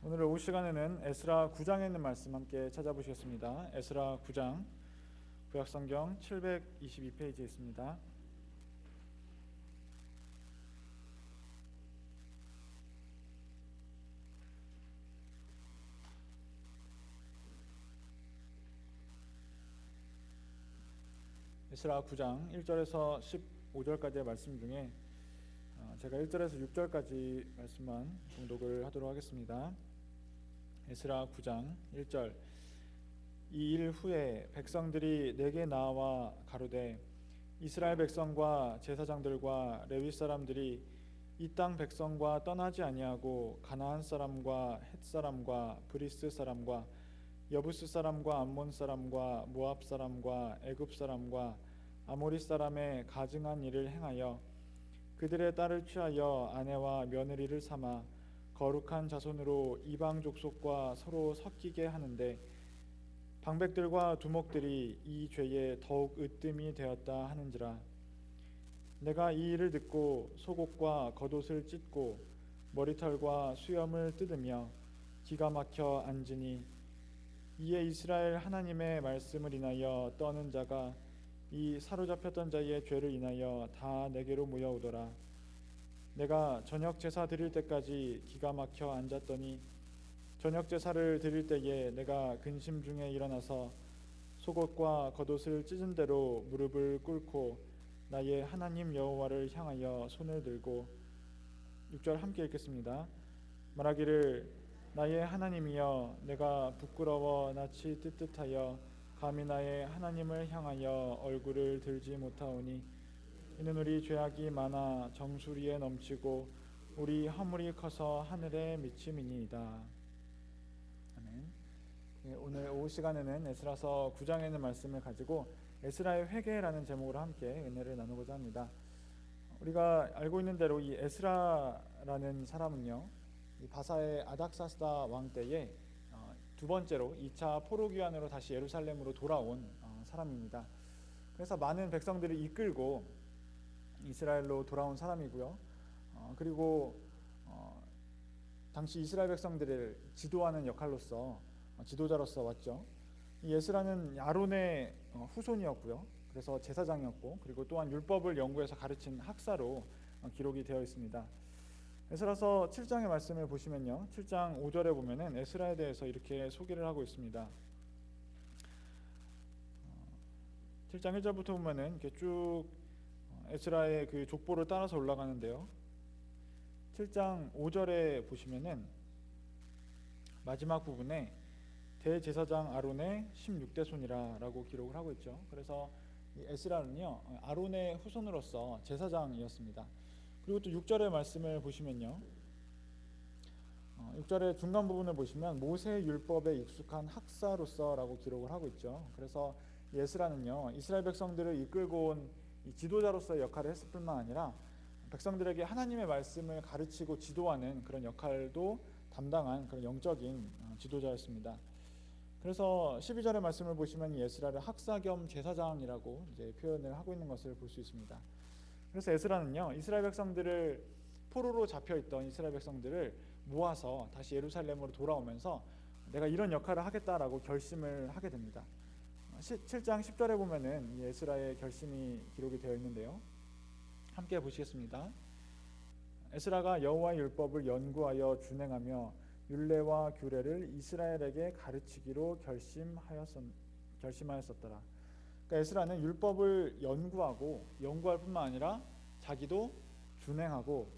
오늘 오후 시간에는 에스라 9장에 있는 말씀 함께 찾아보시겠습니다. 에스라 9장 구약성경 722페이지에 있습니다. 에스라 9장 1절에서 15절까지의 말씀 중에 제가 1절에서 6절까지 말씀만 봉독을 하도록 하겠습니다. 에스라 9장 1절. 이 일 후에 백성들이 내게 나와 가로되 이스라엘 백성과 제사장들과 레위 사람들이 이 땅 백성과 떠나지 아니하고 가나안 사람과 헷 사람과 브리스 사람과 여부스 사람과 암몬 사람과 모압 사람과 애굽 사람과 아모리 사람의 가증한 일을 행하여 그들의 딸을 취하여 아내와 며느리를 삼아 거룩한 자손으로 이방 족속과 서로 섞이게 하는데 방백들과 두목들이 이 죄에 더욱 으뜸이 되었다 하는지라. 내가 이 일을 듣고 속옷과 겉옷을 찢고 머리털과 수염을 뜯으며 기가 막혀 앉으니 이에 이스라엘 하나님의 말씀을 인하여 떠는 자가 이 사로잡혔던 자의 죄를 인하여 다 내게로 모여오더라. 내가 저녁 제사 드릴 때까지 기가 막혀 앉았더니 저녁 제사를 드릴 때에 내가 근심 중에 일어나서 속옷과 겉옷을 찢은 대로 무릎을 꿇고 나의 하나님 여호와를 향하여 손을 들고 6절 함께 읽겠습니다. 말하기를 나의 하나님이여 내가 부끄러워 낯이 뜨뜻하여 감히 나의 하나님을 향하여 얼굴을 들지 못하오니 이는 우리 죄악이 많아 정수리에 넘치고 우리 허물이 커서 하늘에 미침이니이다. 아멘. 오늘 오후 시간에는 에스라서 9장에 있는 말씀을 가지고 에스라의 회개라는 제목으로 함께 은혜를 나누고자 합니다. 우리가 알고 있는 대로 이 에스라라는 사람은요, 이 바사의 아닥사스다 왕 때에 두 번째로 2차 포로 귀환으로 다시 예루살렘으로 돌아온 사람입니다. 그래서 많은 백성들을 이끌고 이스라엘로 돌아온 사람이고요. 그리고 당시 이스라엘 백성들을 지도하는 역할로서 지도자로서 왔죠. 이 에스라는 아론의 후손이었고요. 그래서 제사장이었고, 그리고 또한 율법을 연구해서 가르친 학사로 기록이 되어 있습니다. 에스라서 7장의 말씀을 보시면요, 7장 5절에 보면은 에스라에 대해서 이렇게 소개를 하고 있습니다. 7장 1절부터 보면은 이렇게 쭉 에스라의 그 족보를 따라서 올라가는데요. 7장 5절에 보시면은 마지막 부분에 대제사장 아론의 16대 손이라고 기록을 하고 있죠. 그래서 이 에스라는요, 아론의 후손으로서 제사장이었습니다. 그리고 또 6절의 말씀을 보시면요, 6절의 중간 부분을 보시면 모세 율법에 익숙한 학사로서라고 기록을 하고 있죠. 그래서 에스라는요, 이스라엘 백성들을 이끌고 온 이 지도자로서의 역할을 했을 뿐만 아니라 백성들에게 하나님의 말씀을 가르치고 지도하는 그런 역할도 담당한 그런 영적인 지도자였습니다. 그래서 12절의 말씀을 보시면 에스라를 학사 겸 제사장이라고 이제 표현을 하고 있는 것을 볼 수 있습니다. 그래서 에스라는요, 이스라엘 백성들을 포로로 잡혀있던 이스라엘 백성들을 모아서 다시 예루살렘으로 돌아오면서 내가 이런 역할을 하겠다라고 결심을 하게 됩니다. 7장 10절에 보면은 이 에스라의 결심이 기록이 되어 있는데요, 함께 보시겠습니다. 에스라가 여호와의 율법을 연구하여 준행하며 율례와 규례를 이스라엘에게 가르치기로 결심하였었더라. 그러니까 에스라는 율법을 연구할 뿐만 아니라 자기도 준행하고,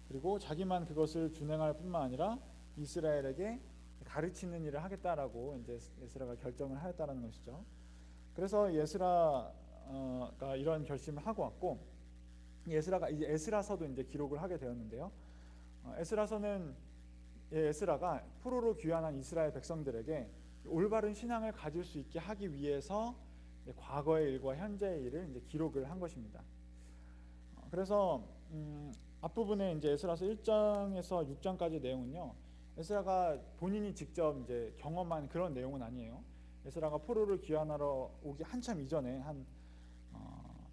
그리고 자기만 그것을 준행할 뿐만 아니라 이스라엘에게 가르치는 일을 하겠다라고 이제 에스라가 결정을 하였다라는 것이죠. 그래서 에스라가 이런 결심을 하고 왔고, 에스라가 이제 에스라서도 이제 기록을 하게 되었는데요. 에스라서는 에스라가 포로로 귀환한 이스라엘 백성들에게 올바른 신앙을 가질 수 있게 하기 위해서 과거의 일과 현재의 일을 이제 기록을 한 것입니다. 그래서 앞부분에 이제 에스라서 1장에서 6장까지 내용은요, 에스라가 본인이 직접 이제 경험한 그런 내용은 아니에요. 에스라가 포로를 귀환하러 오기 한참 이전에 한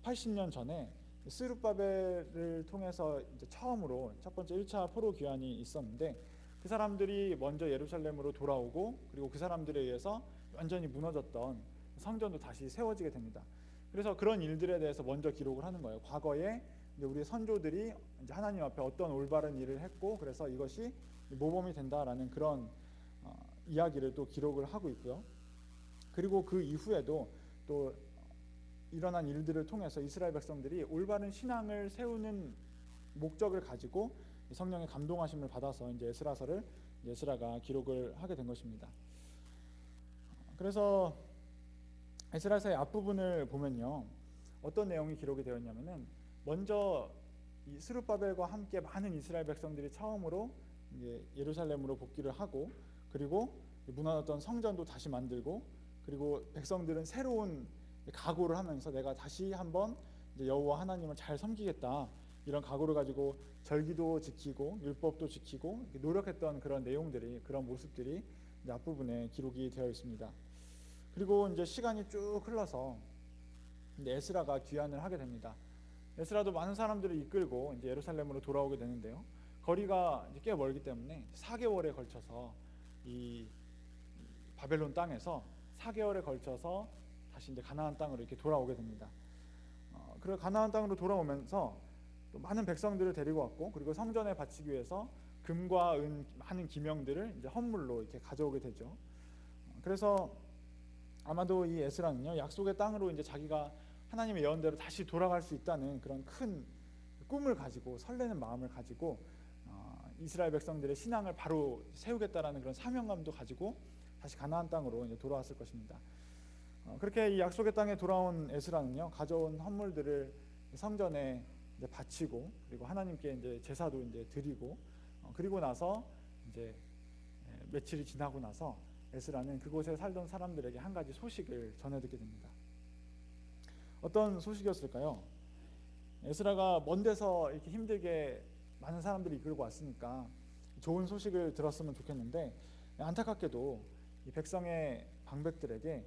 80년 전에 스룹바벨을 통해서 이제 처음으로 첫 번째 1차 포로 귀환이 있었는데, 그 사람들이 먼저 예루살렘으로 돌아오고 그리고 그 사람들에 의해서 완전히 무너졌던 성전도 다시 세워지게 됩니다. 그래서 그런 일들에 대해서 먼저 기록을 하는 거예요. 과거에 이제 우리 선조들이 이제 하나님 앞에 어떤 올바른 일을 했고 그래서 이것이 모범이 된다라는 그런 이야기를 또 기록을 하고 있고요. 그리고 그 이후에도 또 일어난 일들을 통해서 이스라엘 백성들이 올바른 신앙을 세우는 목적을 가지고 성령의 감동하심을 받아서 이제 에스라서를 에스라가 기록을 하게 된 것입니다. 그래서 에스라서의 앞부분을 보면요, 어떤 내용이 기록이 되었냐면은 먼저 이 스룹바벨과 함께 많은 이스라엘 백성들이 처음으로 이제 예루살렘으로 복귀를 하고 그리고 무너졌던 성전도 다시 만들고 그리고 백성들은 새로운 각오를 하면서 내가 다시 한번 여호와 하나님을 잘 섬기겠다 이런 각오를 가지고 절기도 지키고 율법도 지키고 노력했던 그런 내용들이 그런 모습들이 이제 앞부분에 기록이 되어 있습니다. 그리고 이제 시간이 쭉 흘러서 이제 에스라가 귀환을 하게 됩니다. 에스라도 많은 사람들을 이끌고 이제 예루살렘으로 돌아오게 되는데요. 거리가 이제 꽤 멀기 때문에 4개월에 걸쳐서 이 바벨론 땅에서 4개월에 걸쳐서 다시 이제 가나안 땅으로 이렇게 돌아오게 됩니다. 그리고 가나안 땅으로 돌아오면서 또 많은 백성들을 데리고 왔고 그리고 성전에 바치기 위해서 금과 은 많은 기명들을 이제 헌물로 이렇게 가져오게 되죠. 그래서 아마도 이 에스라는요, 약속의 땅으로 이제 자기가 하나님의 예언대로 다시 돌아갈 수 있다는 그런 큰 꿈을 가지고 설레는 마음을 가지고 이스라엘 백성들의 신앙을 바로 세우겠다라는 그런 사명감도 가지고 다시 가나안 땅으로 이제 돌아왔을 것입니다. 그렇게 이 약속의 땅에 돌아온 에스라는요, 가져온 헌물들을 성전에 이제 바치고 그리고 하나님께 이제 제사도 이제 드리고 그리고 나서 이제 며칠이 지나고 나서 에스라는 그곳에 살던 사람들에게 한 가지 소식을 전해 듣게 됩니다. 어떤 소식이었을까요? 에스라가 먼 데서 이렇게 힘들게 많은 사람들이 이끌고 왔으니까 좋은 소식을 들었으면 좋겠는데 안타깝게도 이 백성의 방백들에게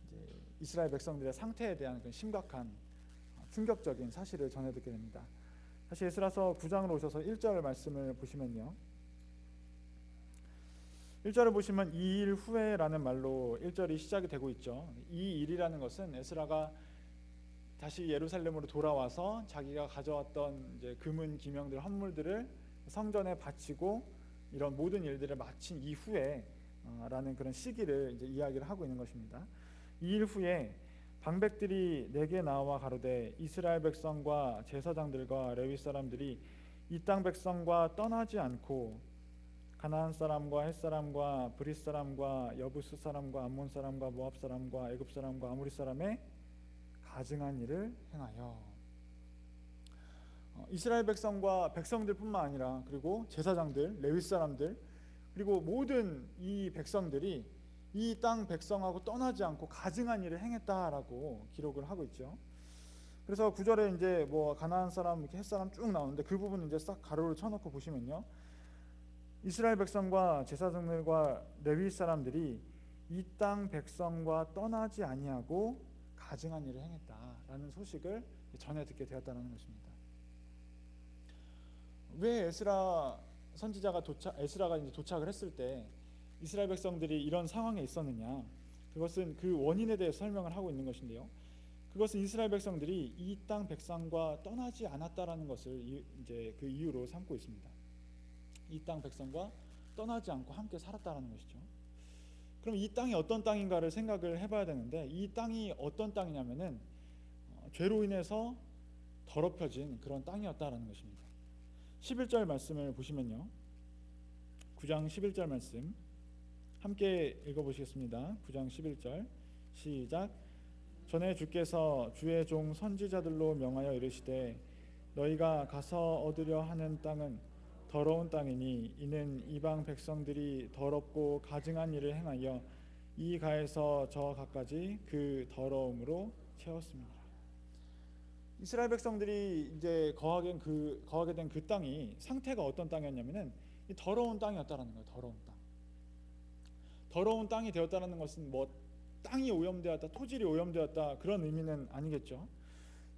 이제 이스라엘 백성들의 상태에 대한 그 심각한 충격적인 사실을 전해 듣게 됩니다. 다시 에스라서 9장으로 오셔서 1절 말씀을 보시면요, 1절을 보시면 2일 후에라는 말로 1절이 시작이 되고 있죠. 이 일이라는 것은 에스라가 다시 예루살렘으로 돌아와서 자기가 가져왔던 이제 금은 기명들 헌물들을 성전에 바치고 이런 모든 일들을 마친 이후에 라는 그런 시기를 이제 이야기를 하고 있는 것입니다. 2일 후에 방백들이 내게 나와 가로되 이스라엘 백성과 제사장들과 레위 사람들이 이 땅 백성과 떠나지 않고 가나안 사람과 헷 사람과 브릿 사람과 여부스 사람과 암몬 사람과 모압 사람과 애굽 사람과 아무리 사람의 가증한 일을 행하여. 이스라엘 백성과 백성들뿐만 아니라 그리고 제사장들, 레위 사람들 그리고 모든 이 백성들이 이 땅 백성하고 떠나지 않고 가증한 일을 행했다라고 기록을 하고 있죠. 그래서 9절에 이제 뭐 가나안 사람, 이렇게 헷 사람 쭉 나오는데 그 부분 이제 싹 가로를 쳐놓고 보시면요, 이스라엘 백성과 제사장들과 레위 사람들이 이 땅 백성과 떠나지 아니하고 가증한 일을 행했다라는 소식을 전해 듣게 되었다는 것입니다. 왜 에스라 선지자가 에스라가 이제 도착을 했을 때 이스라엘 백성들이 이런 상황에 있었느냐? 그것은 그 원인에 대해 설명을 하고 있는 것인데요. 그것은 이스라엘 백성들이 이 땅 백성과 떠나지 않았다라는 것을 이제 그 이유로 삼고 있습니다. 이 땅 백성과 떠나지 않고 함께 살았다라는 것이죠. 그럼 이 땅이 어떤 땅인가를 생각을 해봐야 되는데 이 땅이 어떤 땅이냐면은 죄로 인해서 더럽혀진 그런 땅이었다라는 것입니다. 11절 말씀을 보시면요, 9장 11절 말씀 함께 읽어보시겠습니다. 9장 11절 시작. 전에 주께서 주의 종 선지자들로 명하여 이르시되 너희가 가서 얻으려 하는 땅은 더러운 땅이니 이는 이방 백성들이 더럽고 가증한 일을 행하여 이 가에서 저 가까지 그 더러움으로 채웠습니다. 이스라엘 백성들이 이제 거하게 된 그 땅이 상태가 어떤 땅이었냐면은 이 더러운 땅이었다라는 거예요. 더러운 땅. 더러운 땅이 되었다는 것은 뭐 땅이 오염되었다, 토질이 오염되었다 그런 의미는 아니겠죠.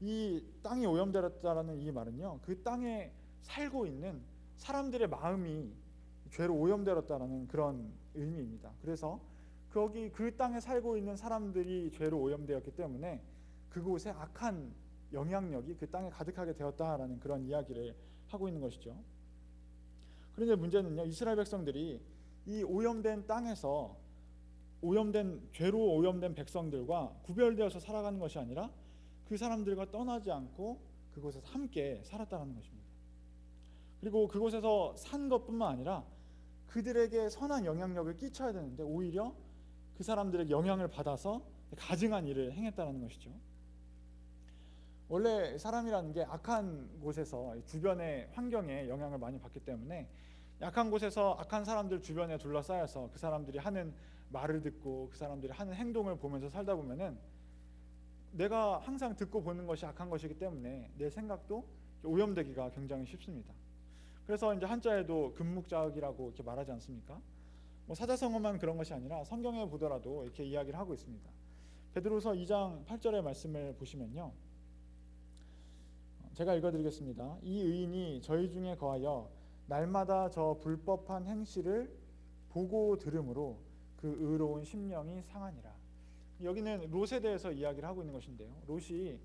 이 땅이 오염되었다라는 이 말은요, 그 땅에 살고 있는 사람들의 마음이 죄로 오염되었다라는 그런 의미입니다. 그래서 거기 그 땅에 살고 있는 사람들이 죄로 오염되었기 때문에 그곳에 악한 영향력이 그 땅에 가득하게 되었다라는 그런 이야기를 하고 있는 것이죠. 그런데 문제는요, 이스라엘 백성들이 이 오염된 땅에서 죄로 오염된 백성들과 구별되어서 살아가는 것이 아니라 그 사람들과 떠나지 않고 그곳에서 함께 살았다는 것입니다. 그리고 그곳에서 산 것뿐만 아니라 그들에게 선한 영향력을 끼쳐야 되는데 오히려 그 사람들에게 영향을 받아서 가증한 일을 행했다는 것이죠. 원래 사람이라는 게 악한 곳에서 주변의 환경에 영향을 많이 받기 때문에 약한 곳에서 악한 사람들 주변에 둘러싸여서 그 사람들이 하는 말을 듣고 그 사람들이 하는 행동을 보면서 살다 보면은 내가 항상 듣고 보는 것이 악한 것이기 때문에 내 생각도 오염되기가 굉장히 쉽습니다. 그래서 이제 한자에도 금묵자흑이라고 이렇게 말하지 않습니까? 뭐 사자성어만 그런 것이 아니라 성경에 보더라도 이렇게 이야기를 하고 있습니다. 베드로서 2장 8절의 말씀을 보시면요, 제가 읽어드리겠습니다. 이 의인이 저희 중에 거하여 날마다 저 불법한 행실을 보고 들음으로 그 의로운 심령이 상하니라. 여기는 롯에 대해서 이야기를 하고 있는 것인데요, 롯이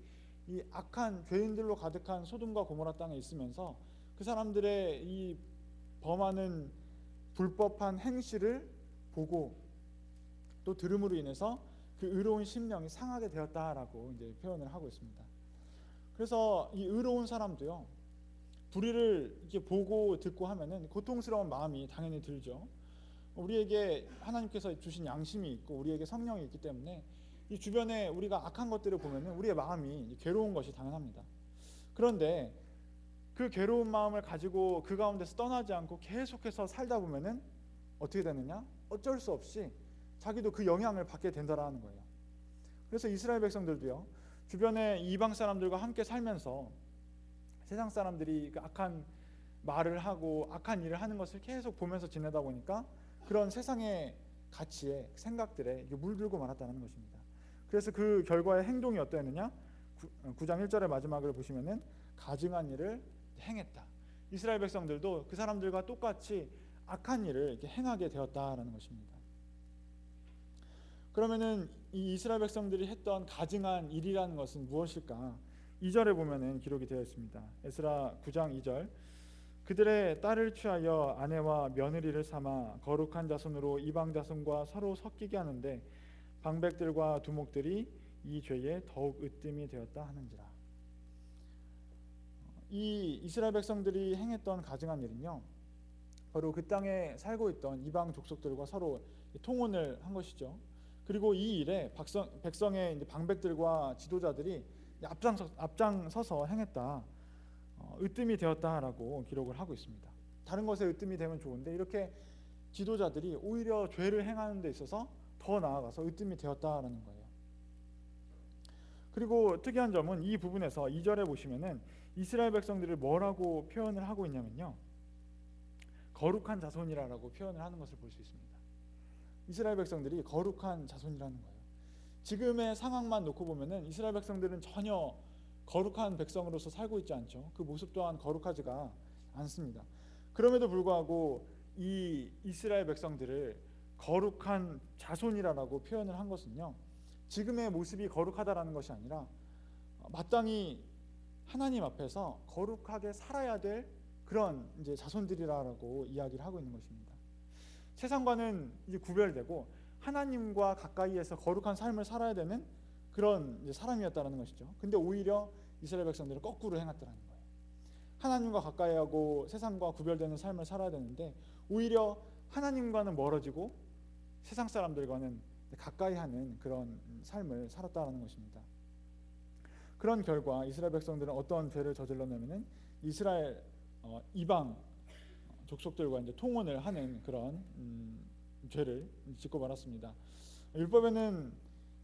이 악한 죄인들로 가득한 소돔과 고모라 땅에 있으면서 그 사람들의 이 범하는 불법한 행실을 보고 또 들음으로 인해서 그 의로운 심령이 상하게 되었다라고 이제 표현을 하고 있습니다. 그래서 이 의로운 사람도요, 불의를 이렇게 보고 듣고 하면은 고통스러운 마음이 당연히 들죠. 우리에게 하나님께서 주신 양심이 있고 우리에게 성령이 있기 때문에 이 주변에 우리가 악한 것들을 보면은 우리의 마음이 괴로운 것이 당연합니다. 그런데 그 괴로운 마음을 가지고 그 가운데서 떠나지 않고 계속해서 살다 보면은 어떻게 되느냐? 어쩔 수 없이 자기도 그 영향을 받게 된다라는 거예요. 그래서 이스라엘 백성들도요, 주변에 이방 사람들과 함께 살면서 세상 사람들이 그 악한 말을 하고 악한 일을 하는 것을 계속 보면서 지내다 보니까 그런 세상의 가치에 생각들에 물들고 말았다는 것입니다. 그래서 그 결과의 행동이 어떠했느냐? 9장 1절의 마지막을 보시면은 가증한 일을 행했다. 이스라엘 백성들도 그 사람들과 똑같이 악한 일을 이렇게 행하게 되었다라는 것입니다. 그러면은 이 이스라엘 백성들이 했던 가증한 일이라는 것은 무엇일까? 2절에 보면은 기록이 되어 있습니다. 에스라 9장 2절. 그들의 딸을 취하여 아내와 며느리를 삼아 거룩한 자손으로 이방 자손과 서로 섞이게 하는데 방백들과 두목들이 이 죄에 더욱 으뜸이 되었다 하는지라. 이 이스라엘 백성들이 행했던 가증한 일은요, 바로 그 땅에 살고 있던 이방 족속들과 서로 통혼을 한 것이죠. 그리고 이 일에 백성의 방백들과 지도자들이 앞장서서 행했다, 으뜸이 되었다라고 기록을 하고 있습니다. 다른 것에 으뜸이 되면 좋은데 이렇게 지도자들이 오히려 죄를 행하는 데 있어서 더 나아가서 으뜸이 되었다라는 거예요. 그리고 특이한 점은 이 부분에서 2절에 보시면은 이스라엘 백성들을 뭐라고 표현을 하고 있냐면요, 거룩한 자손이라고 표현을 하는 것을 볼 수 있습니다. 이스라엘 백성들이 거룩한 자손이라는 거예요. 지금의 상황만 놓고 보면은 이스라엘 백성들은 전혀 거룩한 백성으로서 살고 있지 않죠. 그 모습 또한 거룩하지가 않습니다. 그럼에도 불구하고 이 이스라엘 백성들을 거룩한 자손이라고 표현을 한 것은요, 지금의 모습이 거룩하다라는 것이 아니라 마땅히 하나님 앞에서 거룩하게 살아야 될 그런 이제 자손들이라고 이야기를 하고 있는 것입니다. 세상과는 이제 구별되고 하나님과 가까이에서 거룩한 삶을 살아야 되는 그런 이제 사람이었다는 것이죠. 근데 오히려 이스라엘 백성들은 거꾸로 행했다는 거예요. 하나님과 가까이하고 세상과 구별되는 삶을 살아야 되는데 오히려 하나님과는 멀어지고 세상 사람들과는 가까이하는 그런 삶을 살았다는 것입니다. 그런 결과 이스라엘 백성들은 어떤 죄를 저질렀냐면은 이스라엘 이방 족속들과 이제 통혼을 하는 그런 죄를 짓고 말았습니다. 율법에는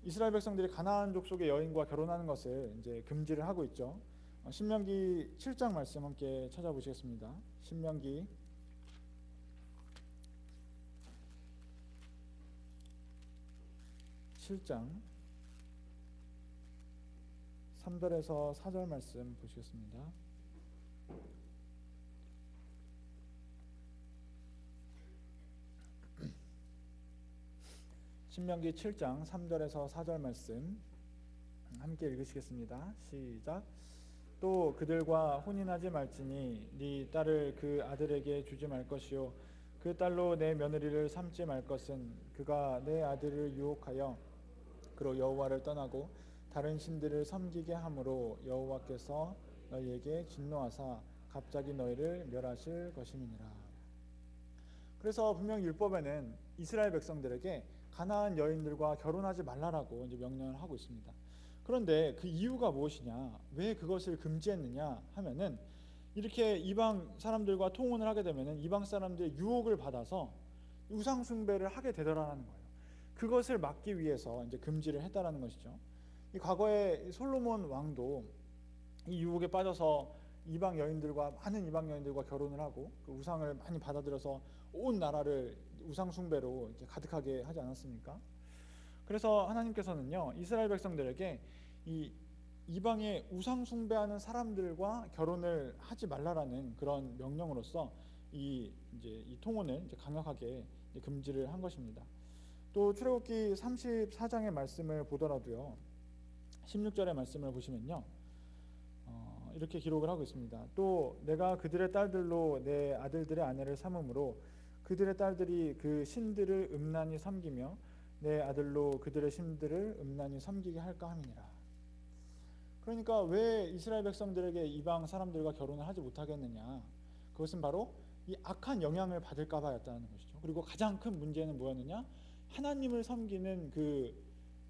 이스라엘 백성들이 가나안 족속의 여인과 결혼하는 것을 이제 금지를 하고 있죠. 신명기 7장 말씀 함께 찾아보시겠습니다. 신명기 7장 3절에서 4절 말씀 보시겠습니다. 신명기 7장 3절에서 4절 말씀 함께 읽으시겠습니다. 시작. 또 그들과 혼인하지 말지니 네 딸을 그 아들에게 주지 말 것이요 그 딸로 내 며느리를 삼지 말 것은 그가 내 아들을 유혹하여 그로 여호와를 떠나고 다른 신들을 섬기게 함으로 여호와께서 너희에게 진노하사 갑자기 너희를 멸하실 것임이니라. 그래서 분명 율법에는 이스라엘 백성들에게 가나안 여인들과 결혼하지 말라라고 이제 명령을 하고 있습니다. 그런데 그 이유가 무엇이냐, 왜 그것을 금지했느냐 하면은 이렇게 이방 사람들과 통혼을 하게 되면은 이방 사람들의 유혹을 받아서 우상 숭배를 하게 되더라는 거예요. 그것을 막기 위해서 이제 금지를 했다라는 것이죠. 이 과거에 솔로몬 왕도 이 유혹에 빠져서 많은 이방 여인들과 결혼을 하고 그 우상을 많이 받아들여서 온 나라를 우상 숭배로 이렇게 가득하게 하지 않았습니까? 그래서 하나님께서는요, 이스라엘 백성들에게 이 이방의 우상 숭배하는 사람들과 결혼을 하지 말라라는 그런 명령으로서 이 통혼을 이제 강력하게 이제 금지를 한 것입니다. 또 출애굽기 34장의 말씀을 보더라도요, 16절의 말씀을 보시면요, 이렇게 기록을 하고 있습니다. 또 내가 그들의 딸들로 내 아들들의 아내를 삼음으로 그들의 딸들이 그 신들을 음란히 섬기며 내 아들로 그들의 신들을 음란히 섬기게 할까 함이니라. 그러니까 왜 이스라엘 백성들에게 이방 사람들과 결혼을 하지 못하겠느냐, 그것은 바로 이 악한 영향을 받을까 봐였다는 것이죠. 그리고 가장 큰 문제는 뭐였느냐, 하나님을 섬기는 그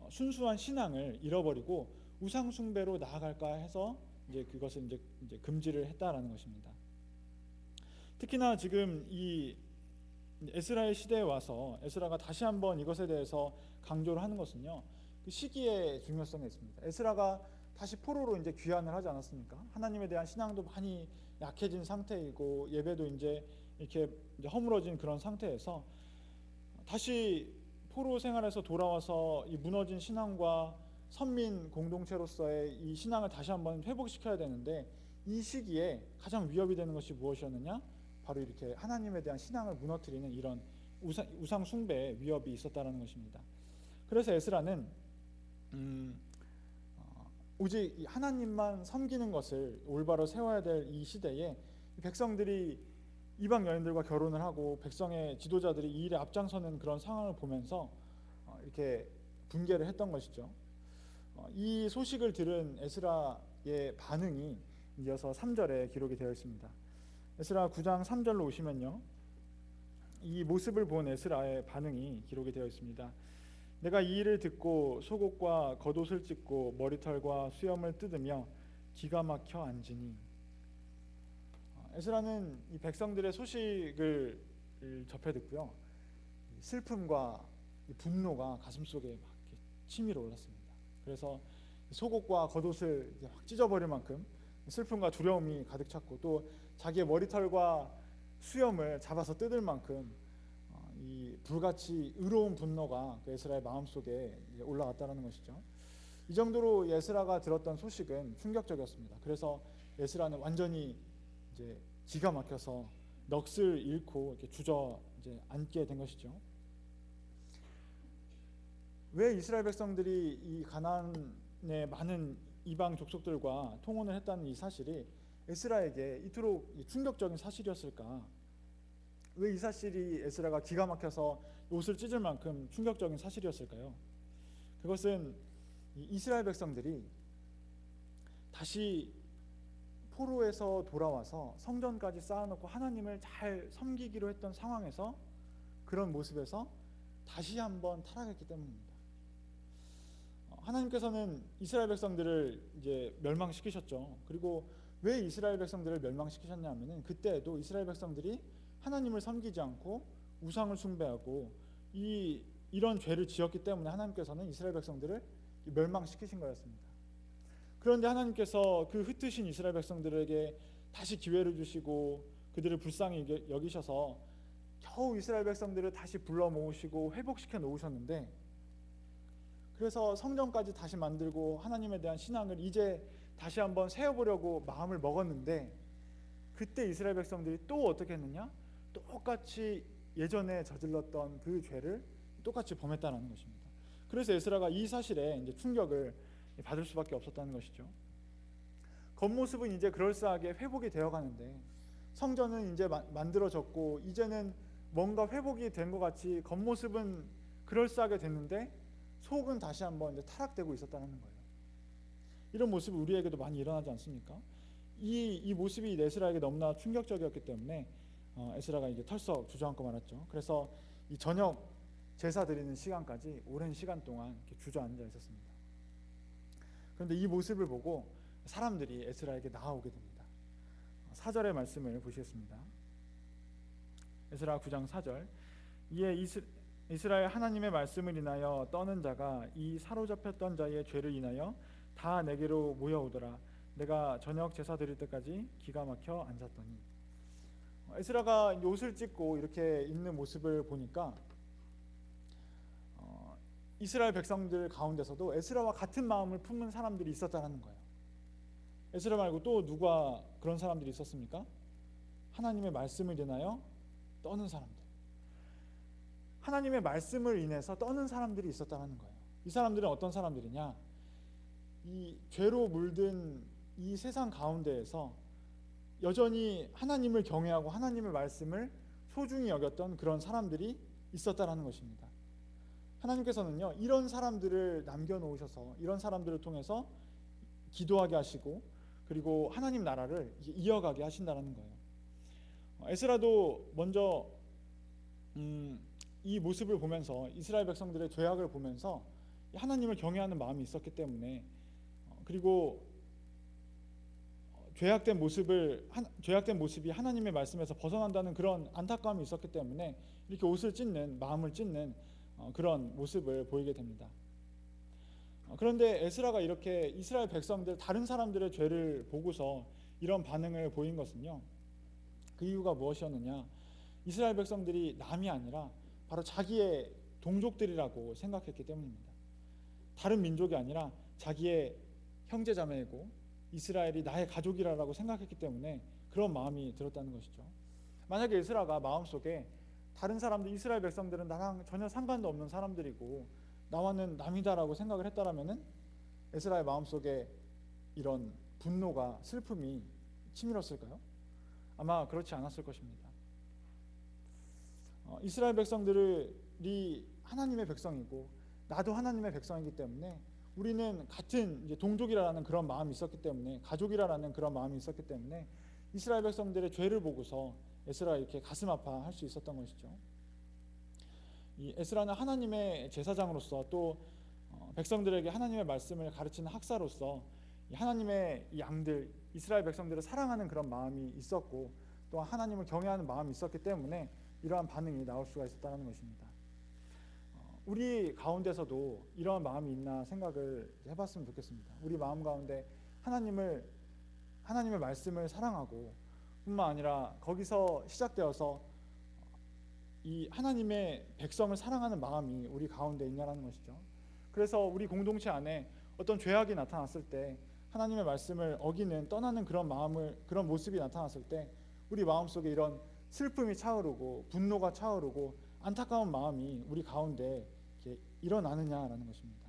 순수한 신앙을 잃어버리고 우상 숭배로 나아갈까 해서 이제 그것을 이제 금지를 했다라는 것입니다. 특히나 지금 이 에스라의 시대에 와서 에스라가 다시 한번 이것에 대해서 강조를 하는 것은요, 그 시기의 중요성이 있습니다. 에스라가 다시 포로로 이제 귀환을 하지 않았습니까? 하나님에 대한 신앙도 많이 약해진 상태이고 예배도 이제 이렇게 허물어진 그런 상태에서 다시 포로 생활에서 돌아와서 이 무너진 신앙과 선민 공동체로서의 이 신앙을 다시 한번 회복시켜야 되는데, 이 시기에 가장 위협이 되는 것이 무엇이었느냐? 바로 이렇게 하나님에 대한 신앙을 무너뜨리는 이런 우상 숭배의 위협이 있었다는 것입니다. 그래서 에스라는 오직 하나님만 섬기는 것을 올바로 세워야 될 이 시대에 백성들이 이방 여인들과 결혼을 하고 백성의 지도자들이 이 일에 앞장서는 그런 상황을 보면서 이렇게 분개를 했던 것이죠. 이 소식을 들은 에스라의 반응이 이어서 3절에 기록이 되어 있습니다. 에스라 9장 3절로 오시면요, 이 모습을 본 에스라의 반응이 기록이 되어 있습니다. 내가 이 일을 듣고 속옷과 겉옷을 찢고 머리털과 수염을 뜯으며 기가 막혀 앉으니. 에스라는 이 백성들의 소식을 접해 듣고요, 슬픔과 분노가 가슴속에 막 치밀어 올랐습니다. 그래서 속옷과 겉옷을 확 찢어버릴 만큼 슬픔과 두려움이 가득 찼고, 또 자기의 머리털과 수염을 잡아서 뜯을 만큼 이 불같이 의로운 분노가 그 에스라의 마음속에 올라왔다는 것이죠. 이 정도로 에스라가 들었던 소식은 충격적이었습니다. 그래서 에스라는 완전히 이제 기가 막혀서 넋을 잃고 이렇게 주저앉게 된 것이죠. 왜 이스라엘 백성들이 이 가나안의 많은 이방 족속들과 통혼을 했다는 이 사실이 에스라에게 이토록 충격적인 사실이었을까? 왜 이 사실이 에스라가 기가 막혀서 옷을 찢을 만큼 충격적인 사실이었을까요? 그것은 이스라엘 백성들이 다시 포로에서 돌아와서 성전까지 쌓아놓고 하나님을 잘 섬기기로 했던 상황에서, 그런 모습에서 다시 한번 타락했기 때문입니다. 하나님께서는 이스라엘 백성들을 이제 멸망시키셨죠. 그리고 왜 이스라엘 백성들을 멸망시키셨냐 하면은, 그때에도 이스라엘 백성들이 하나님을 섬기지 않고 우상을 숭배하고 이런 죄를 지었기 때문에 하나님께서는 이스라엘 백성들을 멸망시키신 거였습니다. 그런데 하나님께서 그 흩으신 이스라엘 백성들에게 다시 기회를 주시고 그들을 불쌍히 여기셔서 겨우 이스라엘 백성들을 다시 불러 모으시고 회복시켜 놓으셨는데, 그래서 성전까지 다시 만들고 하나님에 대한 신앙을 이제 다시 한번 세워보려고 마음을 먹었는데, 그때 이스라엘 백성들이 또 어떻게 했느냐? 똑같이 예전에 저질렀던 그 죄를 똑같이 범했다는 것입니다. 그래서 에스라가 이 사실에 이제 충격을 받을 수밖에 없었다는 것이죠. 겉모습은 이제 그럴싸하게 회복이 되어 가는데, 성전은 이제 만들어졌고 이제는 뭔가 회복이 된 것 같이 겉모습은 그럴싸하게 됐는데 속은 다시 한번 이제 타락되고 있었다는 거예요. 이런 모습이 우리에게도 많이 일어나지 않습니까? 이 모습이 에스라에게 너무나 충격적이었기 때문에 에스라가 이제 털썩 주저앉고 말았죠. 그래서 이 저녁 제사 드리는 시간까지 오랜 시간 동안 이렇게 주저앉아 있었습니다. 그런데 이 모습을 보고 사람들이 에스라에게 나아오게 됩니다. 4절의 말씀을 보시겠습니다. 에스라 9장 4절. 이에 이스라엘 하나님의 말씀을 인하여 떠는 자가 이 사로잡혔던 자의 죄를 인하여 다 내게로 모여오더라. 내가 저녁 제사 드릴 때까지 기가 막혀 앉았더니. 에스라가 옷을 찢고 이렇게 있는 모습을 보니까 이스라엘 백성들 가운데서도 에스라와 같은 마음을 품은 사람들이 있었다는 거예요. 에스라 말고 또 누가 그런 사람들이 있었습니까? 하나님의 말씀을 인하여 떠는 사람들. 하나님의 말씀을 인해서 떠는 사람들이 있었다는 거예요. 이 사람들은 어떤 사람들이냐? 이 죄로 물든 이 세상 가운데에서 여전히 하나님을 경외하고 하나님의 말씀을 소중히 여겼던 그런 사람들이 있었다는 것입니다. 하나님께서는요, 이런 사람들을 남겨놓으셔서 이런 사람들을 통해서 기도하게 하시고 그리고 하나님 나라를 이어가게 하신다는 거예요. 에스라도 먼저 이 모습을 보면서 모습을 백성들의 죄악을 보면서 하나님을 경외하는 마음이 있었기 때문에, 그리고 죄악된 모습이 하나님의 말씀에서 벗어난다는 그런 안타까움이 있었기 때문에 이렇게 옷을 찢는, 마음을 찢는 그런 모습을 보이게 됩니다. 그런데 에스라가 이렇게 이스라엘 백성들, 다른 사람들의 죄를 보고서 이런 반응을 보인 것은요, 그 이유가 무엇이었느냐? 이스라엘 백성들이 남이 아니라 바로 자기의 동족들이라고 생각했기 때문입니다. 다른 민족이 아니라 자기의 형제자매이고 이스라엘이 나의 가족이라고 생각했기 때문에 그런 마음이 들었다는 것이죠. 만약에 에스라가 마음속에 다른 사람들, 이스라엘 백성들은 나랑 전혀 상관도 없는 사람들이고 나와는 남이다라고 생각을 했다라면은 에스라의 마음속에 이런 분노가, 슬픔이 치밀었을까요? 아마 그렇지 않았을 것입니다. 이스라엘 백성들이 하나님의 백성이고 나도 하나님의 백성이기 때문에 우리는 같은 이제 동족이라는 그런 마음이 있었기 때문에, 가족이라는 그런 마음이 있었기 때문에 이스라엘 백성들의 죄를 보고서 에스라가 이렇게 가슴 아파할 수 있었던 것이죠. 이 에스라는 하나님의 제사장으로서 또 백성들에게 하나님의 말씀을 가르치는 학사로서 하나님의 양들, 이스라엘 백성들을 사랑하는 그런 마음이 있었고 또 하나님을 경외하는 마음이 있었기 때문에 이러한 반응이 나올 수가 있었다는 것입니다. 우리 가운데서도 이러한 마음이 있나 생각을 해봤으면 좋겠습니다. 우리 마음 가운데 하나님의 말씀을 사랑하고 뿐만 아니라 거기서 시작되어서 이 하나님의 백성을 사랑하는 마음이 우리 가운데 있냐라는 것이죠. 그래서 우리 공동체 안에 어떤 죄악이 나타났을 때, 하나님의 말씀을 어기는, 떠나는 그런 모습이 나타났을 때 우리 마음속에 이런 슬픔이 차오르고 분노가 차오르고 안타까운 마음이 우리 가운데 이렇게 일어나느냐라는 것입니다.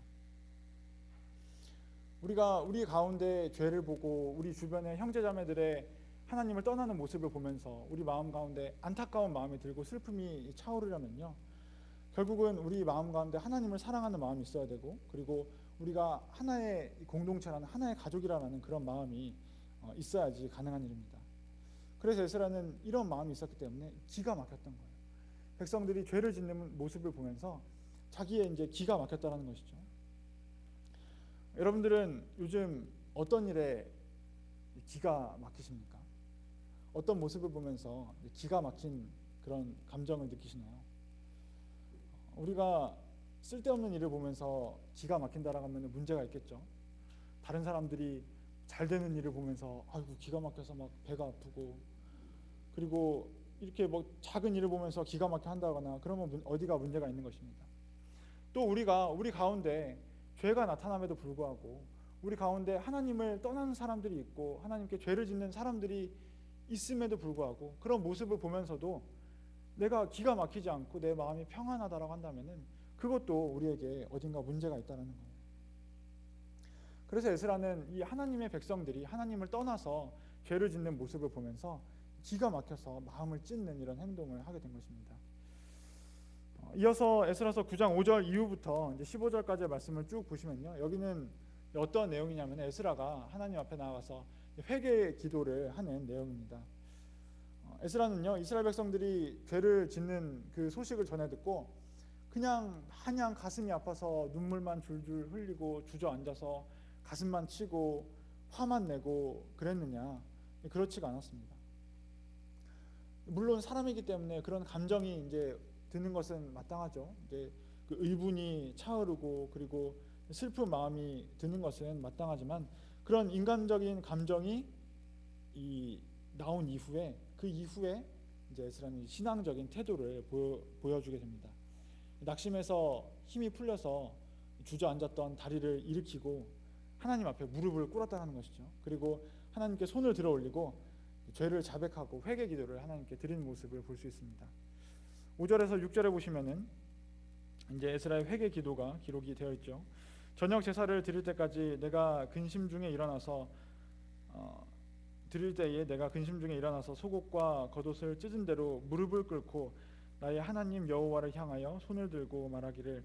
우리가 우리 가운데 죄를 보고 우리 주변의 형제자매들의 하나님을 떠나는 모습을 보면서 우리 마음 가운데 안타까운 마음이 들고 슬픔이 차오르려면요, 결국은 우리 마음 가운데 하나님을 사랑하는 마음이 있어야 되고, 그리고 우리가 하나의 공동체라는, 하나의 가족이라는 그런 마음이 있어야지 가능한 일입니다. 그래서 에스라는 이런 마음이 있었기 때문에 기가 막혔던 거예요. 백성들이 죄를 짓는 모습을 보면서 자기의 이제 기가 막혔다는 것이죠. 여러분들은 요즘 어떤 일에 기가 막히십니까? 어떤 모습을 보면서 기가 막힌 그런 감정을 느끼시나요? 우리가 쓸데없는 일을 보면서 기가 막힌다라고 하면 문제가 있겠죠. 다른 사람들이 잘 되는 일을 보면서 아이고 기가 막혀서 막 배가 아프고, 그리고 이렇게 뭐 작은 일을 보면서 기가 막혀 한다거나 그러면 어디가 문제가 있는 것입니다. 또 우리가 우리 가운데 죄가 나타남에도 불구하고 우리 가운데 하나님을 떠나는 사람들이 있고 하나님께 죄를 짓는 사람들이 있음에도 불구하고 그런 모습을 보면서도 내가 기가 막히지 않고 내 마음이 평안하다라고 한다면은 그것도 우리에게 어딘가 문제가 있다는 거예요. 그래서 에스라는 이 하나님의 백성들이 하나님을 떠나서 죄를 짓는 모습을 보면서 기가 막혀서 마음을 찢는 이런 행동을 하게 된 것입니다. 이어서 에스라서 9장 5절 이후부터 이제 15절까지의 말씀을 쭉 보시면요, 여기는 어떤 내용이냐면 에스라가 하나님 앞에 나아가서 회개 기도를 하는 내용입니다. 에스라는요, 이스라엘 백성들이 죄를 짓는 그 소식을 전해 듣고 그냥 마냥 가슴이 아파서 눈물만 줄줄 흘리고 주저앉아서 가슴만 치고 화만 내고 그랬느냐? 그렇지가 않았습니다. 물론 사람이기 때문에 그런 감정이 이제 드는 것은 마땅하죠. 이제 그 의분이 차오르고 그리고 슬픈 마음이 드는 것은 마땅하지만 그런 인간적인 감정이 나온 이후에 그 이후에 이제 에스라는 신앙적인 태도를 보여주게 됩니다. 낙심해서 힘이 풀려서 주저앉았던 다리를 일으키고 하나님 앞에 무릎을 꿇었다는 것이죠. 그리고 하나님께 손을 들어 올리고 죄를 자백하고 회개 기도를 하나님께 드린 모습을 볼 수 있습니다. 5절에서 6절에 보시면은 이제 에스라의 회개 기도가 기록이 되어 있죠. 저녁 제사를 드릴 때까지 내가 근심 중에 일어나서 속옷과 겉옷을 찢은 대로 무릎을 꿇고 나의 하나님 여호와를 향하여 손을 들고 말하기를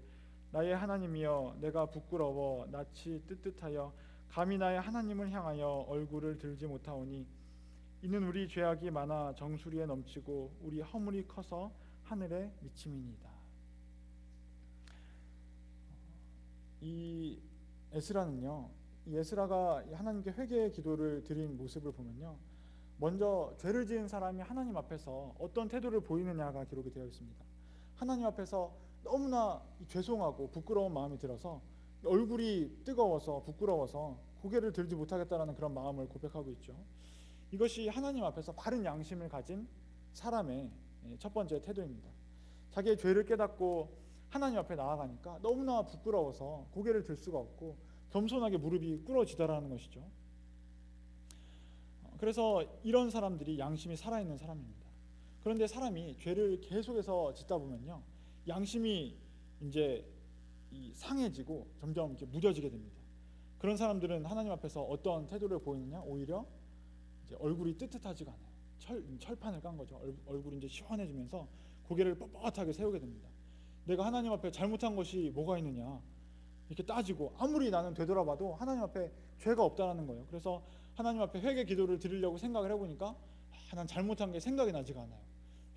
나의 하나님이여 내가 부끄러워 낯이 뜨뜻하여 감히 나의 하나님을 향하여 얼굴을 들지 못하오니 이는 우리 죄악이 많아 정수리에 넘치고 우리 허물이 커서 하늘에 미침이니이다. 이 에스라는요, 이 에스라가 하나님께 회개의 기도를 드린 모습을 보면요, 먼저 죄를 지은 사람이 하나님 앞에서 어떤 태도를 보이느냐가 기록이 되어 있습니다. 하나님 앞에서 너무나 죄송하고 부끄러운 마음이 들어서 얼굴이 뜨거워서 부끄러워서 고개를 들지 못하겠다라는 그런 마음을 고백하고 있죠. 이것이 하나님 앞에서 바른 양심을 가진 사람의 첫 번째 태도입니다. 자기의 죄를 깨닫고 하나님 앞에 나아가니까 너무나 부끄러워서 고개를 들 수가 없고 겸손하게 무릎이 꿇어지더라는 것이죠. 그래서 이런 사람들이 양심이 살아있는 사람입니다. 그런데 사람이 죄를 계속해서 짓다 보면요, 양심이 이제 상해지고 점점 이렇게 무뎌지게 됩니다. 그런 사람들은 하나님 앞에서 어떤 태도를 보이느냐? 오히려 이제 얼굴이 뜨뜻하지가 않아요. 철판을 깐 거죠. 얼굴이 이제 시원해지면서 고개를 뻣뻣하게 세우게 됩니다. 내가 하나님 앞에 잘못한 것이 뭐가 있느냐 이렇게 따지고 아무리 나는 되돌아봐도 하나님 앞에 죄가 없다라는 거예요. 그래서 하나님 앞에 회개 기도를 드리려고 생각을 해보니까 난 잘못한 게 생각이 나지가 않아요.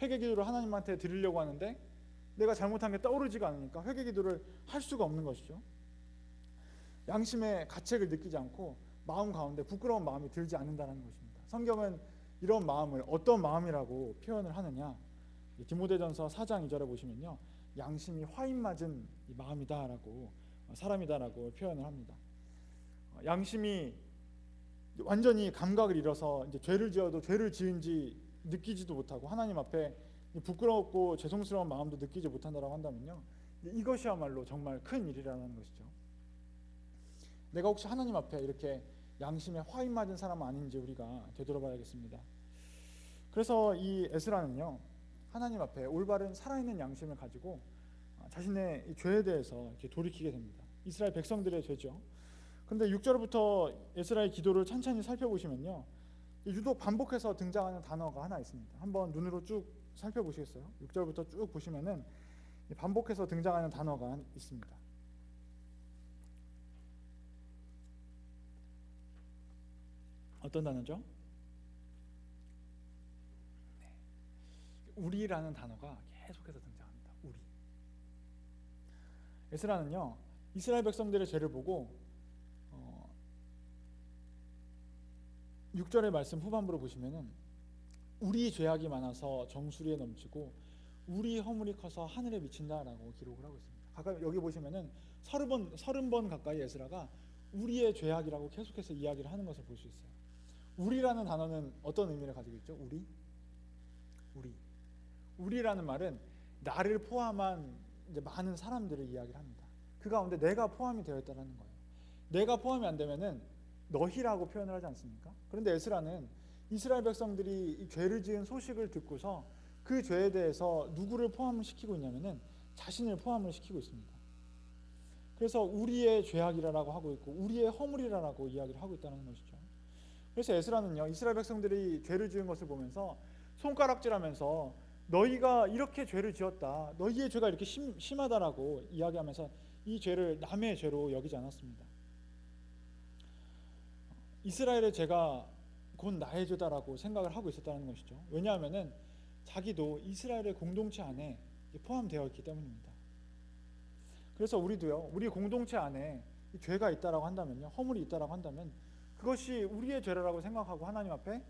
회개 기도를 하나님한테 드리려고 하는데 내가 잘못한 게 떠오르지가 않으니까 회개 기도를 할 수가 없는 것이죠. 양심의 가책을 느끼지 않고 마음 가운데 부끄러운 마음이 들지 않는다는 것입니다. 성경은 이런 마음을 어떤 마음이라고 표현을 하느냐, 디모데전서 4장 2절에 보시면요, 양심이 화인 맞은 마음이다라고, 사람이다라고 표현을 합니다. 양심이 완전히 감각을 잃어서 이제 죄를 지어도 죄를 지은지 느끼지도 못하고 하나님 앞에 부끄럽고 죄송스러운 마음도 느끼지 못한다라고 한다면요, 이것이야말로 정말 큰 일이라는 것이죠. 내가 혹시 하나님 앞에 이렇게 양심에 화인 맞은 사람은 아닌지 우리가 되돌아봐야겠습니다. 그래서 이 에스라는요, 하나님 앞에 올바른 살아있는 양심을 가지고 자신의 죄에 대해서 이렇게 돌이키게 됩니다. 이스라엘 백성들의 죄죠. 그런데 6절부터 에스라의 기도를 천천히 살펴보시면요, 유독 반복해서 등장하는 단어가 하나 있습니다. 한번 눈으로 쭉 살펴보시겠어요? 6절부터 쭉 보시면은 반복해서 등장하는 단어가 있습니다. 어떤 단어죠? 우리라는 단어가 계속해서 등장합니다. 우리. 에스라는요, 이스라엘 백성들의 죄를 보고 6절의 말씀 후반부로 보시면은 우리 죄악이 많아서 정수리에 넘치고 우리 허물이 커서 하늘에 미친다라고 기록을 하고 있습니다. 가까이 여기 보시면은 30번 가까이 에스라가 우리의 죄악이라고 계속해서 이야기를 하는 것을 볼 수 있어요. 우리라는 단어는 어떤 의미를 가지고 있죠? 우리라는 말은 나를 포함한 이제 많은 사람들을 이야기를 합니다. 그 가운데 내가 포함이 되어 있다는 거예요. 내가 포함이 안 되면은 너희라고 표현을 하지 않습니까? 그런데 에스라는 이스라엘 백성들이 이 죄를 지은 소식을 듣고서 그 죄에 대해서 누구를 포함시키고 있냐면은 자신을 포함을 시키고 있습니다. 그래서 우리의 죄악이라고 하고 있고 우리의 허물이라고 이야기를 하고 있다는 것이죠. 그래서 에스라는요, 이스라엘 백성들이 죄를 지은 것을 보면서 손가락질하면서 너희가 이렇게 죄를 지었다, 너희의 죄가 이렇게 심하다라고 이야기하면서 이 죄를 남의 죄로 여기지 않았습니다. 이스라엘의 죄가 곧 나의 죄다라고 생각을 하고 있었다는 것이죠. 왜냐하면은 자기도 이스라엘의 공동체 안에 포함되어 있기 때문입니다. 그래서 우리도요, 우리 공동체 안에 죄가 있다라고 한다면요, 허물이 있다라고 한다면 그것이 우리의 죄라고 생각하고 하나님 앞에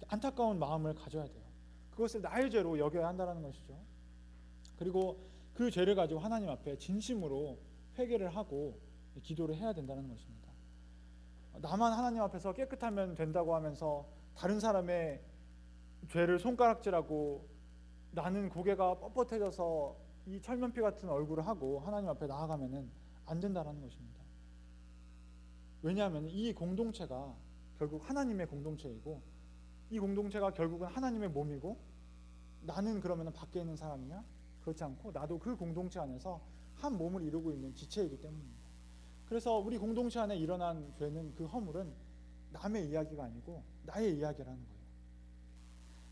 안타까운 마음을 가져야 돼요. 그것을 나의 죄로 여겨야 한다는 것이죠. 그리고 그 죄를 가지고 하나님 앞에 진심으로 회개를 하고 기도를 해야 된다는 것입니다. 나만 하나님 앞에서 깨끗하면 된다고 하면서 다른 사람의 죄를 손가락질하고 나는 고개가 뻣뻣해져서 이 철면피 같은 얼굴을 하고 하나님 앞에 나아가면은 안 된다는 것입니다. 왜냐하면 이 공동체가 결국 하나님의 공동체이고 이 공동체가 결국은 하나님의 몸이고 나는 그러면 밖에 있는 사람이냐? 그렇지 않고 나도 그 공동체 안에서 한 몸을 이루고 있는 지체이기 때문입니다. 그래서 우리 공동체 안에 일어난 죄는, 그 허물은 남의 이야기가 아니고 나의 이야기라는 거예요.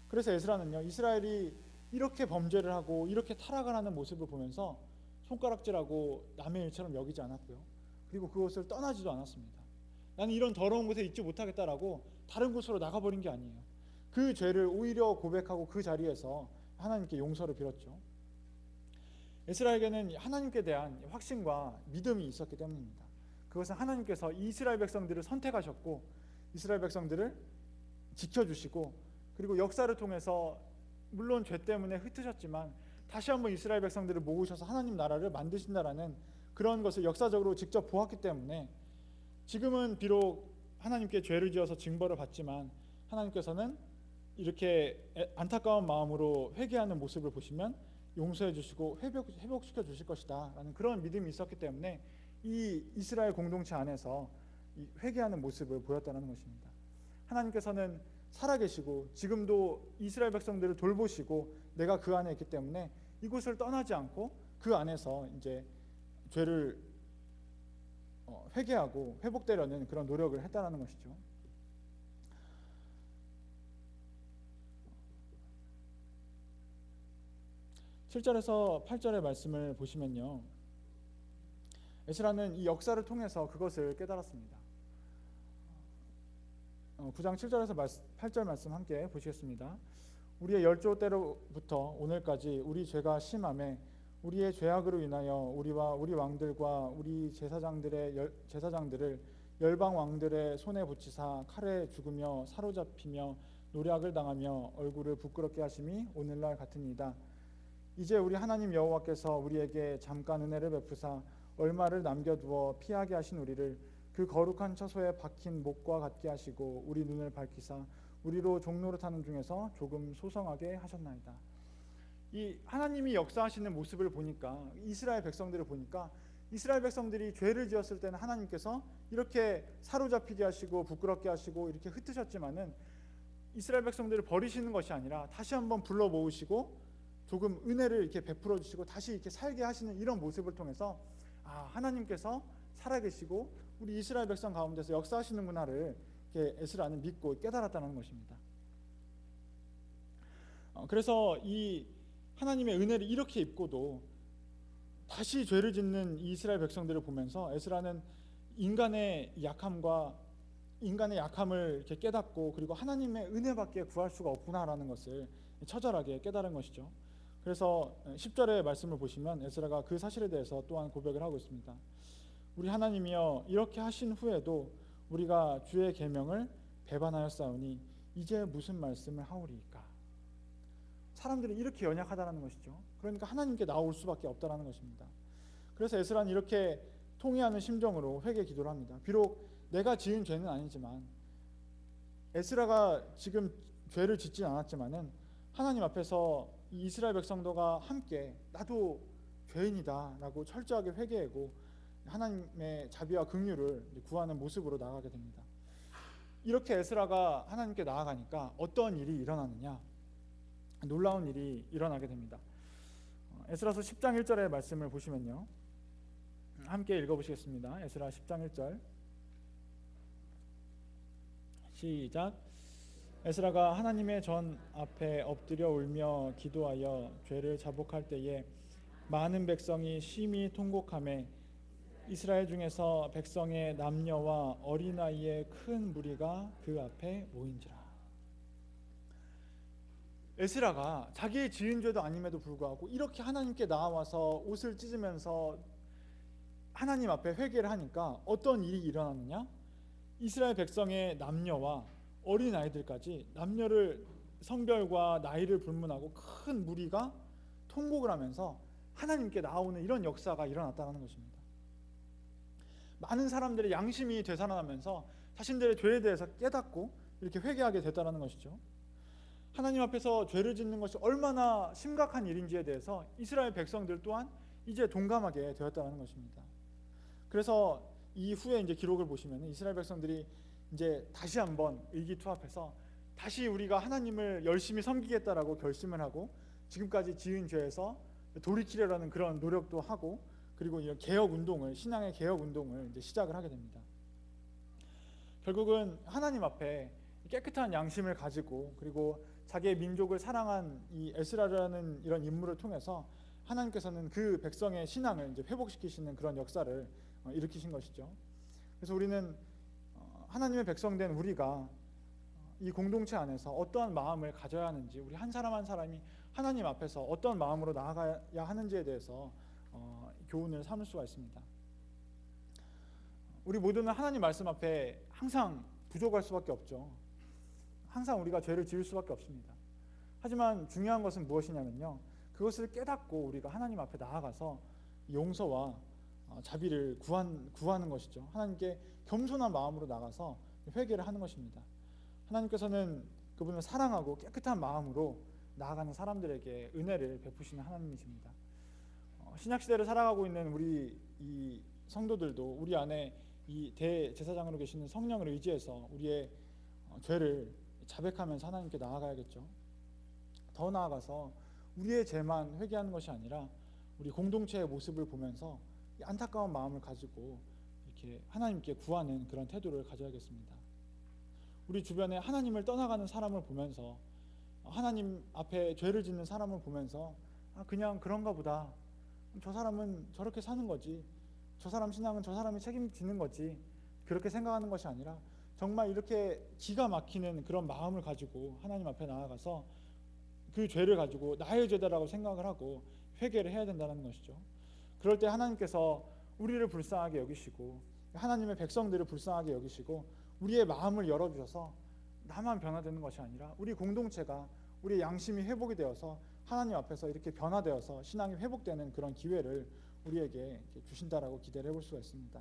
그래서 에스라는요, 이스라엘이 이렇게 범죄를 하고 이렇게 타락을 하는 모습을 보면서 손가락질하고 남의 일처럼 여기지 않았고요, 그리고 그것을 떠나지도 않았습니다. 나는 이런 더러운 곳에 있지 못하겠다라고 다른 곳으로 나가버린 게 아니에요. 그 죄를 오히려 고백하고 그 자리에서 하나님께 용서를 빌었죠. 에스라에게는 하나님께 대한 확신과 믿음이 있었기 때문입니다. 그것은 하나님께서 이스라엘 백성들을 선택하셨고 이스라엘 백성들을 지켜주시고 그리고 역사를 통해서 물론 죄 때문에 흩으셨지만 다시 한번 이스라엘 백성들을 모으셔서 하나님 나라를 만드신다라는 그런 것을 역사적으로 직접 보았기 때문에 지금은 비록 하나님께 죄를 지어서 징벌을 받지만 하나님께서는 이렇게 안타까운 마음으로 회개하는 모습을 보시면 용서해 주시고 회복시켜 주실 것이다 라는 그런 믿음이 있었기 때문에 이 이스라엘 공동체 안에서 이 회개하는 모습을 보였다는 것입니다. 하나님께서는 살아계시고 지금도 이스라엘 백성들을 돌보시고 내가 그 안에 있기 때문에 이곳을 떠나지 않고 그 안에서 이제 죄를 회개하고 회복되려는 그런 노력을 했다는 것이죠. (7절에서 8절의) 말씀을 보시면요, 에스라는 이 역사를 통해서 그것을 깨달았습니다. 9장 7절에서 8절 말씀 함께 보시겠습니다. 우리의 열조 때로부터 오늘까지 우리 죄가 심함에 우리의 죄악으로 인하여 우리와 우리 왕들과 우리 제사장들을 열방 왕들의 손에 붙이사 칼에 죽으며 사로잡히며 노략을 당하며 얼굴을 부끄럽게 하심이 오늘날 같으니이다. 이제 우리 하나님 여호와께서 우리에게 잠깐 은혜를 베푸사 얼마를 남겨두어 피하게 하신 우리를 그 거룩한 처소에 박힌 목과 같게 하시고 우리 눈을 밝히사 우리로 종노릇하는 중에서 조금 소성하게 하셨나이다. 이 하나님이 역사하시는 모습을 보니까, 이스라엘 백성들을 보니까 이스라엘 백성들이 죄를 지었을 때는 하나님께서 이렇게 사로잡히게 하시고 부끄럽게 하시고 이렇게 흩으셨지만은 이스라엘 백성들을 버리시는 것이 아니라 다시 한번 불러 모으시고 조금 은혜를 이렇게 베풀어 주시고 다시 이렇게 살게 하시는 이런 모습을 통해서 하나님께서 살아계시고 우리 이스라엘 백성 가운데서 역사하시는구나를 이렇게 에스라는 믿고 깨달았다는 것입니다. 그래서 이 하나님의 은혜를 이렇게 입고도 다시 죄를 짓는 이스라엘 백성들을 보면서 에스라는 인간의 약함을 이렇게 깨닫고 그리고 하나님의 은혜밖에 구할 수가 없구나라는 것을 처절하게 깨달은 것이죠. 그래서 10절의 말씀을 보시면 에스라가 그 사실에 대해서 또한 고백을 하고 있습니다. 우리 하나님이여, 이렇게 하신 후에도 우리가 주의 계명을 배반하였사오니 이제 무슨 말씀을 하오리이까. 사람들이 이렇게 연약하다는 것이죠. 그러니까 하나님께 나올 수밖에 없다는 것입니다. 그래서 에스라는 이렇게 통회하는 심정으로 회개 기도를 합니다. 비록 내가 지은 죄는 아니지만, 에스라가 지금 죄를 짓지 않았지만은 하나님 앞에서 이 이스라엘 백성도가 함께 나도 죄인이다 라고 철저하게 회개하고 하나님의 자비와 긍휼을 구하는 모습으로 나아가게 됩니다. 이렇게 에스라가 하나님께 나아가니까 어떤 일이 일어나느냐, 놀라운 일이 일어나게 됩니다. 에스라서 10장 1절의 말씀을 보시면요, 함께 읽어보시겠습니다. 에스라 10장 1절 시작. 에스라가 하나님의 전 앞에 엎드려 울며 기도하여 죄를 자복할 때에 많은 백성이 심히 통곡하매 이스라엘 중에서 백성의 남녀와 어린아이의 큰 무리가 그 앞에 모인지라. 에스라가 자기의 지은 죄도 아님에도 불구하고 이렇게 하나님께 나와서 옷을 찢으면서 하나님 앞에 회개를 하니까 어떤 일이 일어났느냐? 이스라엘 백성의 남녀와 어린아이들까지 남녀를 성별과 나이를 불문하고 큰 무리가 통곡을 하면서 하나님께 나오는 이런 역사가 일어났다는 것입니다. 많은 사람들의 양심이 되살아나면서 자신들의 죄에 대해서 깨닫고 이렇게 회개하게 됐다는 것이죠. 하나님 앞에서 죄를 짓는 것이 얼마나 심각한 일인지에 대해서 이스라엘 백성들 또한 이제 동감하게 되었다는 것입니다. 그래서 이후에 이제 기록을 보시면 이스라엘 백성들이 이제 다시 한번 의기투합해서 다시 우리가 하나님을 열심히 섬기겠다라고 결심을 하고 지금까지 지은 죄에서 돌이키려는 그런 노력도 하고, 그리고 이 개혁 운동을, 신앙의 개혁 운동을 이제 시작을 하게 됩니다. 결국은 하나님 앞에 깨끗한 양심을 가지고 그리고 자기의 민족을 사랑한 이 에스라라는 이런 인물을 통해서 하나님께서는 그 백성의 신앙을 이제 회복시키시는 그런 역사를 일으키신 것이죠. 그래서 우리는 하나님의 백성된 우리가 이 공동체 안에서 어떠한 마음을 가져야 하는지, 우리 한 사람 한 사람이 하나님 앞에서 어떤 마음으로 나아가야 하는지에 대해서 교훈을 삼을 수가 있습니다. 우리 모두는 하나님 말씀 앞에 항상 부족할 수밖에 없죠. 항상 우리가 죄를 지을 수밖에 없습니다. 하지만 중요한 것은 무엇이냐면요, 그것을 깨닫고 우리가 하나님 앞에 나아가서 용서와 자비를 구하는 것이죠. 하나님께 겸손한 마음으로 나가서 회개를 하는 것입니다. 하나님께서는 그분을 사랑하고 깨끗한 마음으로 나아가는 사람들에게 은혜를 베푸시는 하나님이십니다. 신약시대를 살아가고 있는 우리 이 성도들도 우리 안에 이 대제사장으로 계시는 성령을 의지해서 우리의 죄를 자백하면서 하나님께 나아가야겠죠. 더 나아가서 우리의 죄만 회개하는 것이 아니라 우리 공동체의 모습을 보면서 이 안타까운 마음을 가지고 이렇게 하나님께 구하는 그런 태도를 가져야겠습니다. 우리 주변에 하나님을 떠나가는 사람을 보면서, 하나님 앞에 죄를 짓는 사람을 보면서 그냥 그런가 보다, 저 사람은 저렇게 사는 거지, 저 사람 신앙은 저 사람이 책임지는 거지, 그렇게 생각하는 것이 아니라 정말 이렇게 기가 막히는 그런 마음을 가지고 하나님 앞에 나아가서 그 죄를 가지고 나의 죄다라고 생각을 하고 회개를 해야 된다는 것이죠. 그럴 때 하나님께서 우리를 불쌍하게 여기시고 하나님의 백성들을 불쌍하게 여기시고 우리의 마음을 열어주셔서 나만 변화되는 것이 아니라 우리 공동체가, 우리의 양심이 회복이 되어서 하나님 앞에서 이렇게 변화되어서 신앙이 회복되는 그런 기회를 우리에게 주신다라고 기대를 해볼 수가 있습니다.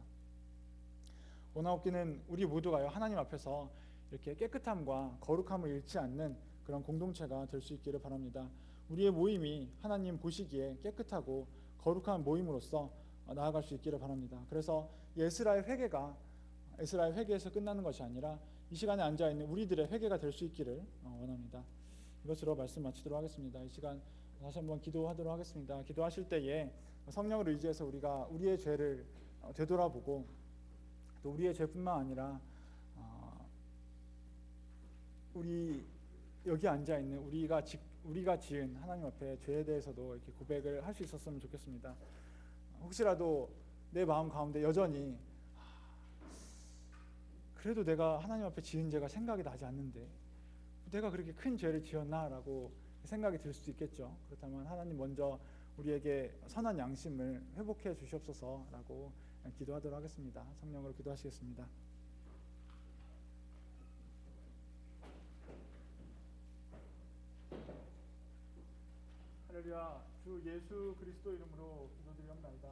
원하옵기는 우리 모두가요, 하나님 앞에서 이렇게 깨끗함과 거룩함을 잃지 않는 그런 공동체가 될 수 있기를 바랍니다. 우리의 모임이 하나님 보시기에 깨끗하고 거룩한 모임으로서 나아갈 수 있기를 바랍니다. 그래서 에스라의 회개에서 끝나는 것이 아니라 이 시간에 앉아있는 우리들의 회개가 될 수 있기를 원합니다. 이것으로 말씀 마치도록 하겠습니다. 이 시간 다시 한번 기도하도록 하겠습니다. 기도하실 때에 성령을 의지해서 우리가 우리의 죄를 되돌아보고 또 우리의 죄뿐만 아니라 우리 여기 앉아있는 우리가 지은 하나님 앞에 죄에 대해서도 이렇게 고백을 할 수 있었으면 좋겠습니다. 혹시라도 내 마음 가운데 여전히 그래도 내가 하나님 앞에 지은 죄가 생각이 나지 않는데 내가 그렇게 큰 죄를 지었나? 라고 생각이 들 수도 있겠죠. 그렇다면 하나님 먼저 우리에게 선한 양심을 회복해 주시옵소서 라고 기도하도록 하겠습니다. 성령으로 기도하시겠습니다. 할렐루야. 주 예수 그리스도 이름으로 기도드리옵나이다.